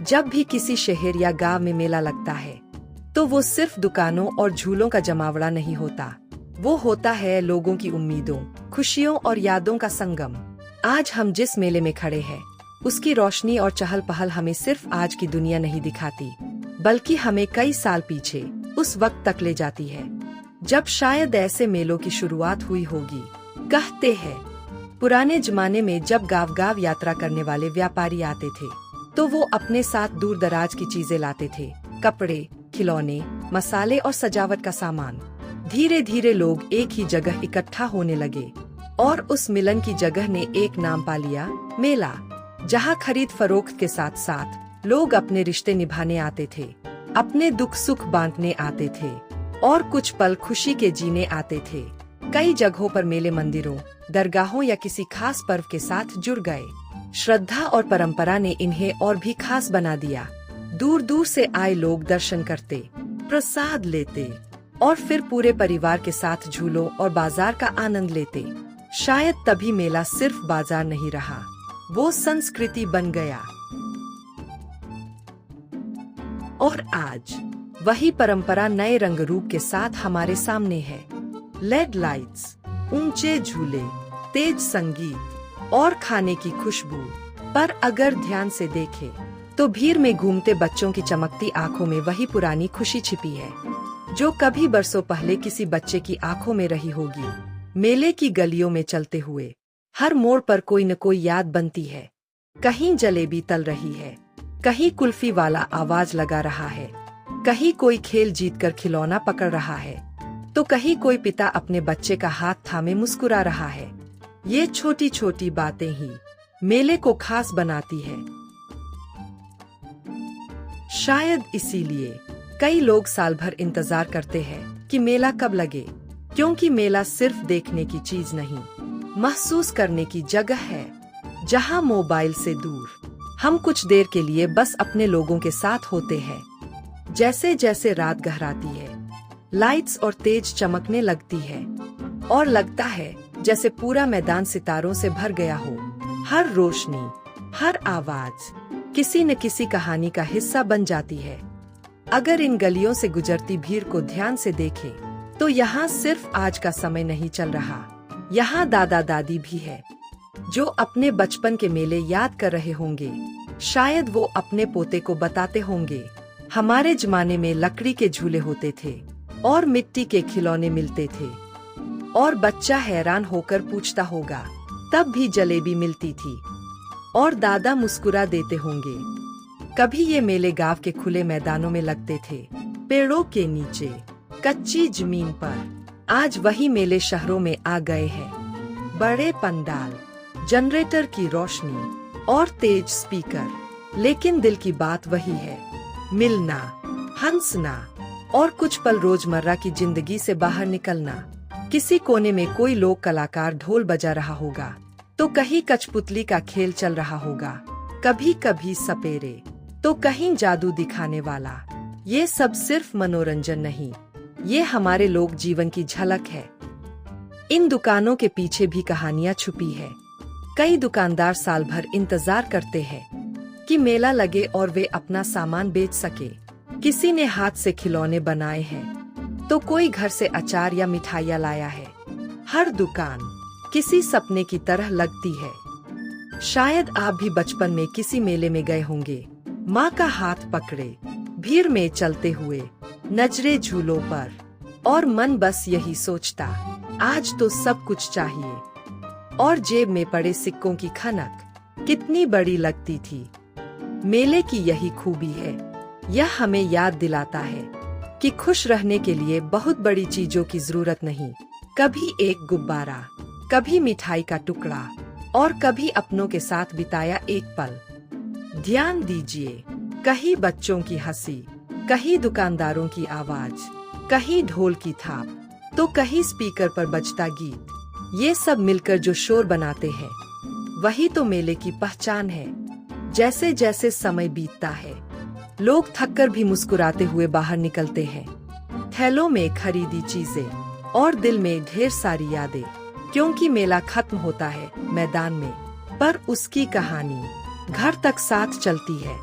जब भी किसी शहर या गांव में मेला लगता है तो वो सिर्फ दुकानों और झूलों का जमावड़ा नहीं होता, वो होता है लोगों की उम्मीदों, खुशियों और यादों का संगम। आज हम जिस मेले में खड़े हैं उसकी रोशनी और चहल पहल हमें सिर्फ आज की दुनिया नहीं दिखाती, बल्कि हमें कई साल पीछे उस वक्त तक ले जाती है जब शायद ऐसे मेलों की शुरुआत हुई होगी। कहते हैं पुराने जमाने में जब गांव-गांव यात्रा करने वाले व्यापारी आते थे तो वो अपने साथ दूर दराज की चीजें लाते थे, कपड़े, खिलौने, मसाले और सजावट का सामान। धीरे धीरे लोग एक ही जगह इकट्ठा होने लगे और उस मिलन की जगह ने एक नाम पा लिया, मेला, जहाँ खरीद फरोख्त के साथ साथ लोग अपने रिश्ते निभाने आते थे, अपने दुख सुख बांटने आते थे और कुछ पल खुशी के जीने आते थे। कई जगहों पर मेले मंदिरों, दरगाहों या किसी खास पर्व के साथ जुड़ गए। श्रद्धा और परंपरा ने इन्हें और भी खास बना दिया। दूर दूर से आए लोग दर्शन करते, प्रसाद लेते और फिर पूरे परिवार के साथ झूलों और बाजार का आनंद लेते। शायद तभी मेला सिर्फ बाजार नहीं रहा, वो संस्कृति बन गया। और आज वही परंपरा नए रंग रूप के साथ हमारे सामने है। लेड लाइट्स, ऊंचे झूले, तेज संगीत और खाने की खुशबू। पर अगर ध्यान से देखें तो भीड़ में घूमते बच्चों की चमकती आंखों में वही पुरानी खुशी छिपी है जो कभी बरसों पहले किसी बच्चे की आंखों में रही होगी। मेले की गलियों में चलते हुए हर मोड़ पर कोई न कोई याद बनती है। कहीं जलेबी तल रही है, कहीं कुल्फी वाला आवाज लगा रहा है, कहीं कोई खेल जीतकर खिलौना पकड़ रहा है, तो कहीं कोई पिता अपने बच्चे का हाथ थामे मुस्कुरा रहा है। ये छोटी छोटी बातें ही मेले को खास बनाती है। शायद इसीलिए कई लोग साल भर इंतजार करते हैं कि मेला कब लगे, क्योंकि मेला सिर्फ देखने की चीज नहीं, महसूस करने की जगह है, जहां मोबाइल से दूर हम कुछ देर के लिए बस अपने लोगों के साथ होते हैं। जैसे जैसे रात गहराती है, लाइट्स और तेज चमकने लगती है और लगता है जैसे पूरा मैदान सितारों से भर गया हो। हर रोशनी, हर आवाज किसी न किसी कहानी का हिस्सा बन जाती है। अगर इन गलियों से गुजरती भीड़ को ध्यान से देखें तो यहाँ सिर्फ आज का समय नहीं चल रहा, यहाँ दादा दादी भी है जो अपने बचपन के मेले याद कर रहे होंगे। शायद वो अपने पोते को बताते होंगे, हमारे जमाने में लकड़ी के झूले होते थे और मिट्टी के खिलौने मिलते थे। और बच्चा हैरान होकर पूछता होगा, तब भी जलेबी मिलती थी? और दादा मुस्कुरा देते होंगे। कभी ये मेले गांव के खुले मैदानों में लगते थे, पेड़ों के नीचे, कच्ची जमीन पर। आज वही मेले शहरों में आ गए हैं। बड़े पंडाल, जनरेटर की रोशनी और तेज स्पीकर, लेकिन दिल की बात वही है, मिलना, हंसना और कुछ पल रोजमर्रा की जिंदगी से बाहर निकलना। किसी कोने में कोई लोक कलाकार ढोल बजा रहा होगा तो कहीं कठपुतली का खेल चल रहा होगा, कभी कभी सपेरे तो कहीं जादू दिखाने वाला। ये सब सिर्फ मनोरंजन नहीं, ये हमारे लोक जीवन की झलक है। इन दुकानों के पीछे भी कहानियां छुपी है। कई दुकानदार साल भर इंतजार करते हैं कि मेला लगे और वे अपना सामान बेच सके। किसी ने हाथ से खिलौने बनाए हैं तो कोई घर से अचार या मिठाइयाँ लाया है। हर दुकान किसी सपने की तरह लगती है। शायद आप भी बचपन में किसी मेले में गए होंगे, माँ का हाथ पकड़े, भीड़ में चलते हुए, नजरे झूलों पर, और मन बस यही सोचता, आज तो सब कुछ चाहिए। और जेब में पड़े सिक्कों की खनक कितनी बड़ी लगती थी। मेले की यही खूबी है, यह हमें याद दिलाता है कि खुश रहने के लिए बहुत बड़ी चीजों की जरूरत नहीं। कभी एक गुब्बारा, कभी मिठाई का टुकड़ा और कभी अपनों के साथ बिताया एक पल। ध्यान दीजिए, कहीं बच्चों की हंसी, कहीं दुकानदारों की आवाज, कहीं ढोल की थाप, तो कहीं स्पीकर पर बजता गीत। ये सब मिलकर जो शोर बनाते हैं वही तो मेले की पहचान है। जैसे जैसे समय बीतता है लोग थककर भी मुस्कुराते हुए बाहर निकलते हैं, थैलों में खरीदी चीजें और दिल में ढेर सारी यादें। क्योंकि मेला खत्म होता है मैदान में, पर उसकी कहानी घर तक साथ चलती है।